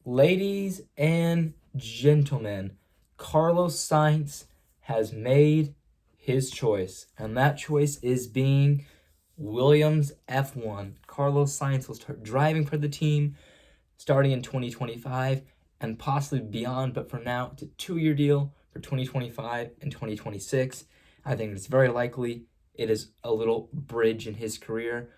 Ladies and gentlemen, Carlos Sainz has made his choice, and that choice is being Williams F1. Carlos Sainz will start driving for the team starting in 2025 and possibly beyond, but for now, it's a 2-year deal for 2025 and 2026. I think it's very likely it is a little bridge in his career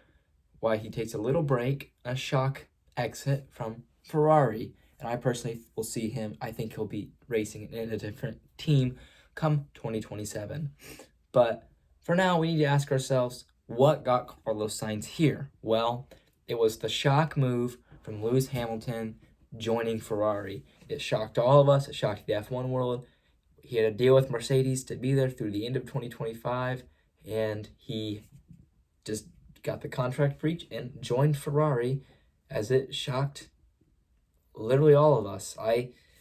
why he takes a little break, a shock exit from Ferrari. And I personally will see him. I think he'll be racing in a different team come 2027. But for now, we need to ask ourselves, what got Carlos Sainz here? Well, it was the shock move from Lewis Hamilton joining Ferrari. It shocked all of us. It shocked the F1 world. He had a deal with Mercedes to be there through the end of 2025, and he just got the contract breach and joined Ferrari, as it shocked literally all of us.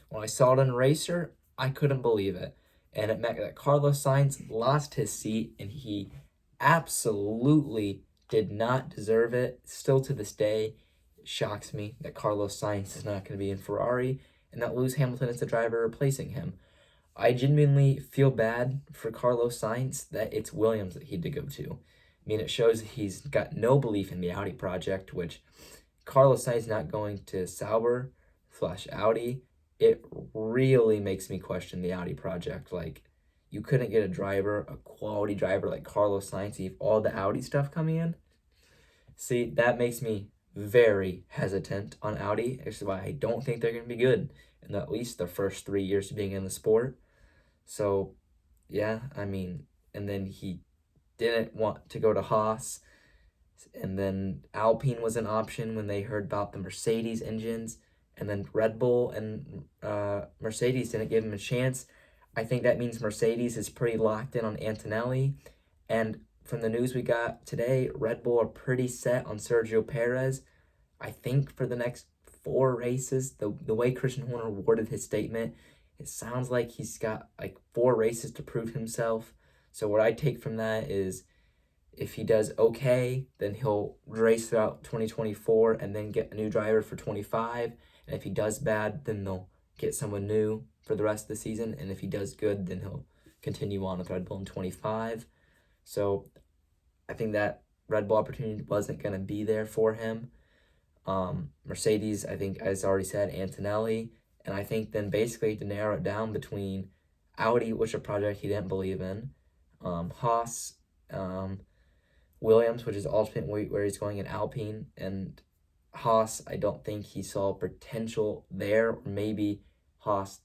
When I saw it in Racer, I couldn't believe it. And it meant that Carlos Sainz lost his seat, and he absolutely did not deserve it. Still to this day, it shocks me that Carlos Sainz is not going to be in Ferrari and that Lewis Hamilton is the driver replacing him. I genuinely feel bad for Carlos Sainz that it's Williams that he had to go to. I mean, it shows that he's got no belief in the Audi project, which Carlos Sainz not going to Sauber / Audi, it really makes me question the Audi project. Like, you couldn't get a quality driver like Carlos Sainz, you have all the Audi stuff coming in. See, that makes me very hesitant on Audi. This is why I don't think they're going to be good in at least the first 3 years of being in the sport. So, yeah, I mean, and then he didn't want to go to Haas, and then Alpine was an option when they heard about the Mercedes engines, and then Red Bull and Mercedes didn't give him a chance. I think that means Mercedes is pretty locked in on Antonelli, and from the news we got today, Red Bull are pretty set on Sergio Perez. I think for the next 4 races, the way Christian Horner worded his statement, it sounds like he's got like 4 races to prove himself. So what I take from that is if he does okay, then he'll race throughout 2024 and then get a new driver for 25. And if he does bad, then they'll get someone new for the rest of the season. And if he does good, then he'll continue on with Red Bull in 25. So I think that Red Bull opportunity wasn't going to be there for him. Mercedes, I think, as already said, Antonelli. And I think then basically to narrow it down between Audi, which is a project he didn't believe in, Haas, Williams, which is ultimately where he's going in Alpine, and Haas, I don't think he saw potential there, or maybe Haas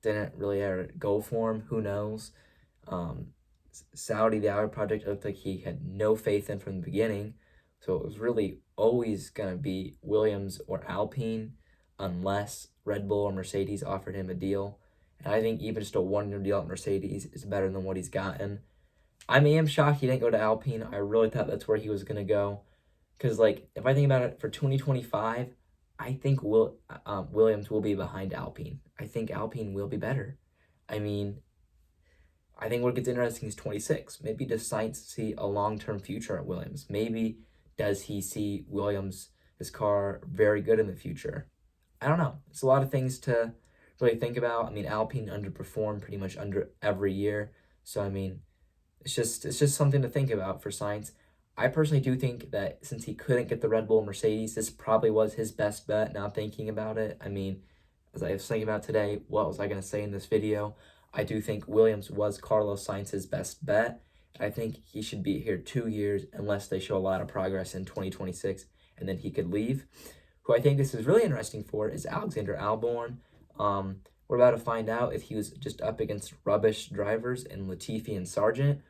didn't really ever go for him, who knows. Saudi, the Audi project, looked like he had no faith in from the beginning, so it was really always going to be Williams or Alpine unless Red Bull or Mercedes offered him a deal. And I think even just a 1-year deal at Mercedes is better than what he's gotten. I am shocked he didn't go to Alpine. I really thought that's where he was going to go. Because, like, if I think about it, for 2025, I think Williams will be behind Alpine. I think Alpine will be better. I mean, I think what gets interesting is 26. Maybe does Sainz see a long-term future at Williams? Maybe does he see Williams, his car, very good in the future? I don't know. It's a lot of things to really think about. I mean, Alpine underperformed pretty much under every year. So, I mean, it's just something to think about for Sainz. I personally do think that since he couldn't get the Red Bull Mercedes, this probably was his best bet, now thinking about it. I mean, as I was thinking about today, what was I going to say in this video? I do think Williams was Carlos Sainz's best bet. I think he should be here 2 years unless they show a lot of progress in 2026, and then he could leave. Who I think this is really interesting for is Alexander Albon. We're about to find out if he was just up against rubbish drivers in Latifi and Sargent,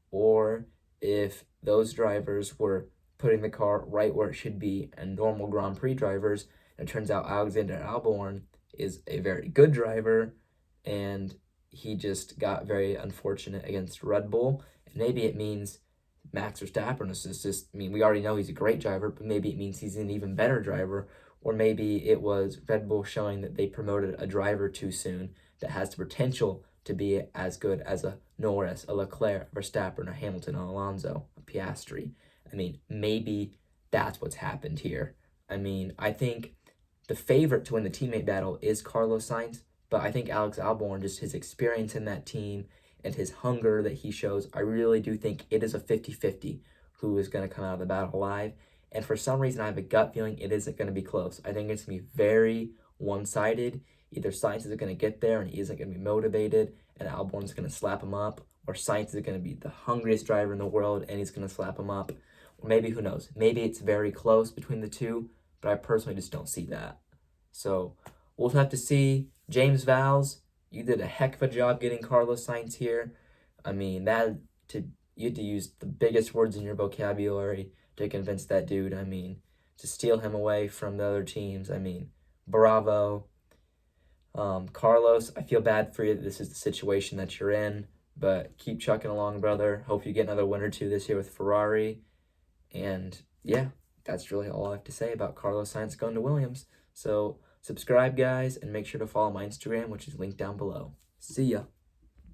or if those drivers were putting the car right where it should be and normal Grand Prix drivers. And it turns out Alexander Albon is a very good driver, and he just got very unfortunate against Red Bull. And maybe it means Max Verstappen is just, I mean, we already know he's a great driver, but maybe it means he's an even better driver. Or maybe it was Red Bull showing that they promoted a driver too soon that has the potential to be as good as a Norris, a Leclerc, a Verstappen, a Hamilton, a Alonso, a Piastri. I mean, maybe that's what's happened here. I mean, I think the favorite to win the teammate battle is Carlos Sainz, but I think Alex Albon, just his experience in that team and his hunger that he shows, I really do think it is a 50-50 who is going to come out of the battle alive. And for some reason, I have a gut feeling it isn't going to be close. I think it's going to be very one-sided. Either Sainz is going to get there and he isn't going to be motivated and Albon's going to slap him up, or Sainz is going to be the hungriest driver in the world and he's going to slap him up. Or maybe, who knows, maybe it's very close between the two, but I personally just don't see that. So we'll have to see. James Vowles, you did a heck of a job getting Carlos Sainz here. I mean, you had to use the biggest words in your vocabulary to convince that dude. I mean, to steal him away from the other teams. I mean, bravo. Carlos, I feel bad for you. This is the situation that you're in, but keep chucking along, brother. Hope you get another win or two this year with Ferrari. And yeah, that's really all I have to say about Carlos Sainz going to Williams. So subscribe, guys, and make sure to follow my Instagram, which is linked down below. See ya.